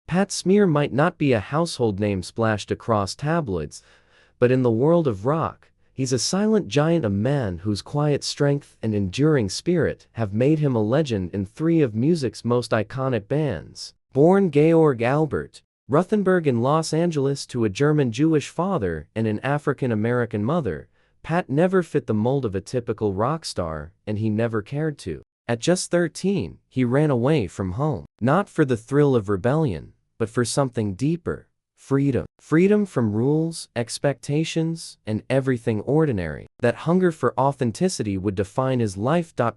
Pat Smear might not be a household name splashed across tabloids, but in the world of rock, he's a silent giant, a man whose quiet strength and enduring spirit have made him a legend in three of music's most iconic bands. Born Georg Albert Ruthenberg in Los Angeles to a German Jewish father and an African-American mother, Pat never fit the mold of a typical rock star, and he never cared to. At just 13, he ran away from home, not for the thrill of rebellion, but for something deeper: freedom. Freedom from rules, expectations, and everything ordinary. That hunger for authenticity would define his life. By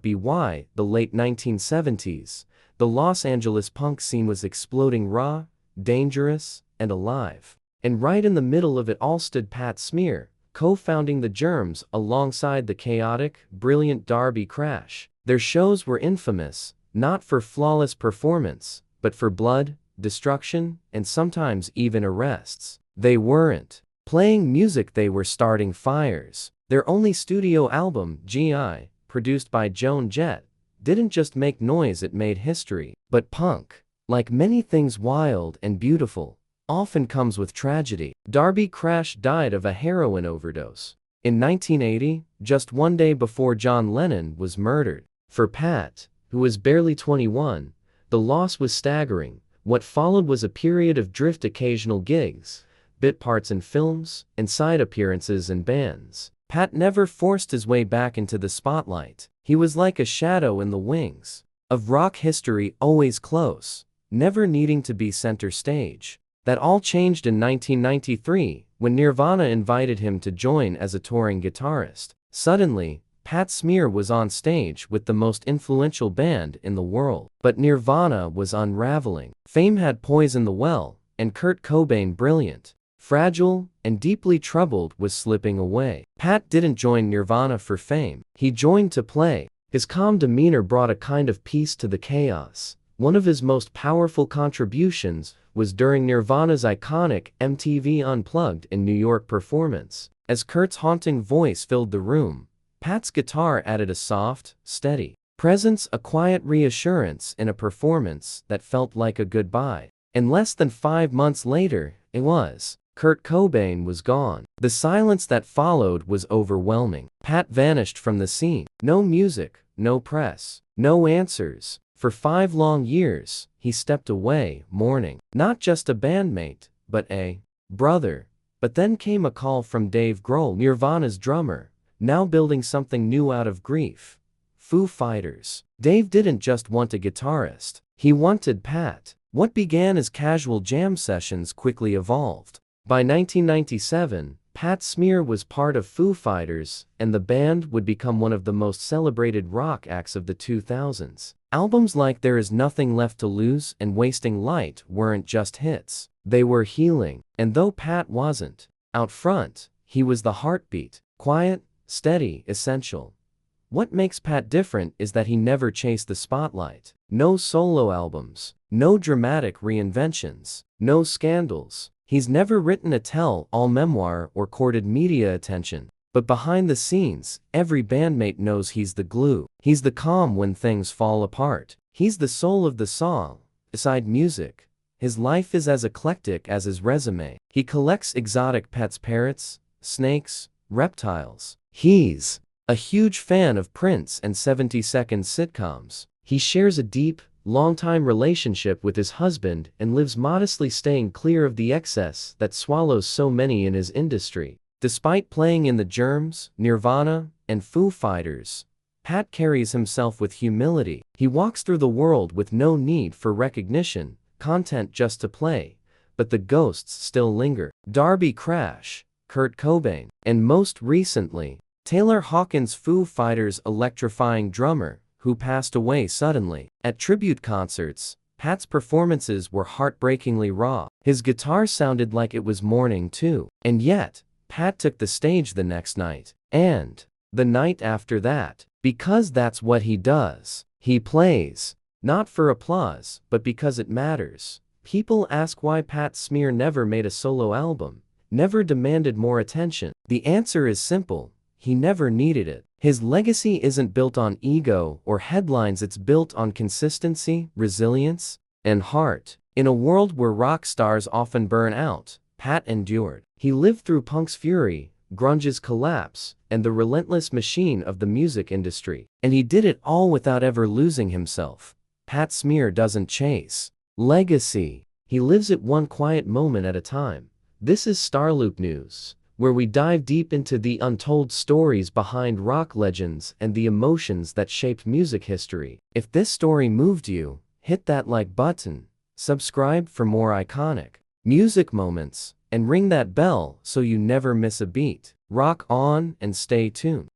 the late 1970s, the Los Angeles punk scene was exploding, raw, dangerous, and alive. And right in the middle of it all stood Pat Smear, co-founding the Germs alongside the chaotic, brilliant Darby Crash. Their shows were infamous, not for flawless performance, but for blood, destruction, and sometimes even arrests. They weren't playing music, they were starting fires. Their only studio album, G.I., produced by Joan Jett, didn't just make noise, it made history. But punk, like many things wild and beautiful, often comes with tragedy. Darby Crash died of a heroin overdose in 1980, just one day before John Lennon was murdered. For Pat, who was barely 21, the loss was staggering. What followed was a period of drift, occasional gigs, bit parts in films, and side appearances in bands. Pat never forced his way back into the spotlight. He was like a shadow in the wings of rock history, always close, never needing to be center stage. That all changed in 1993, when Nirvana invited him to join as a touring guitarist. Suddenly, Pat Smear was on stage with the most influential band in the world. But Nirvana was unraveling. Fame had poisoned the well, and Kurt Cobain, brilliant, fragile, and deeply troubled, was slipping away. Pat didn't join Nirvana for fame. He joined to play. His calm demeanor brought a kind of peace to the chaos. One of his most powerful contributions was during Nirvana's iconic MTV Unplugged in New York performance. As Kurt's haunting voice filled the room, Pat's guitar added a soft, steady presence, a quiet reassurance in a performance that felt like a goodbye. And less than 5 months later, Kurt Cobain was gone. The silence that followed was overwhelming. Pat vanished from the scene. No music, no press, no answers. For 5 long years, he stepped away, mourning. Not just a bandmate, but a brother. But then came a call from Dave Grohl, Nirvana's drummer, now building something new out of grief: Foo Fighters. Dave didn't just want a guitarist. He wanted Pat. What began as casual jam sessions quickly evolved. By 1997, Pat Smear was part of Foo Fighters, and the band would become one of the most celebrated rock acts of the 2000s. Albums like There Is Nothing Left to Lose and Wasting Light weren't just hits. They were healing. And though Pat wasn't out front, he was the heartbeat. Quiet, steady, essential. What makes Pat different is that he never chased the spotlight. No solo albums, no dramatic reinventions, no scandals. He's never written a tell-all memoir or courted media attention. But behind the scenes, every bandmate knows he's the glue. He's the calm when things fall apart. He's the soul of the song. Beside music, his life is as eclectic as his resume. He collects exotic pets: parrots, snakes, reptiles. He's a huge fan of Prince and 70-second sitcoms. He shares a deep, long-time relationship with his husband and lives modestly, staying clear of the excess that swallows so many in his industry. Despite playing in the Germs, Nirvana, and Foo Fighters, Pat carries himself with humility. He walks through the world with no need for recognition, content just to play, but the ghosts still linger. Darby Crash, Kurt Cobain, and most recently, Taylor Hawkins, Foo Fighters' electrifying drummer, who passed away suddenly. At tribute concerts, Pat's performances were heartbreakingly raw. His guitar sounded like it was mourning too. And yet, Pat took the stage the next night, and the night after that, because that's what he does. He plays, not for applause, but because it matters. People ask why Pat Smear never made a solo album, never demanded more attention. The answer is simple: he never needed it. His legacy isn't built on ego or headlines, it's built on consistency, resilience, and heart. In a world where rock stars often burn out, Pat endured. He lived through punk's fury, grunge's collapse, and the relentless machine of the music industry. And he did it all without ever losing himself. Pat Smear doesn't chase legacy. He lives it one quiet moment at a time. This is Starloop News, where we dive deep into the untold stories behind rock legends and the emotions that shaped music history. If this story moved you, hit that like button, subscribe for more iconic music moments, and ring that bell so you never miss a beat. Rock on and stay tuned.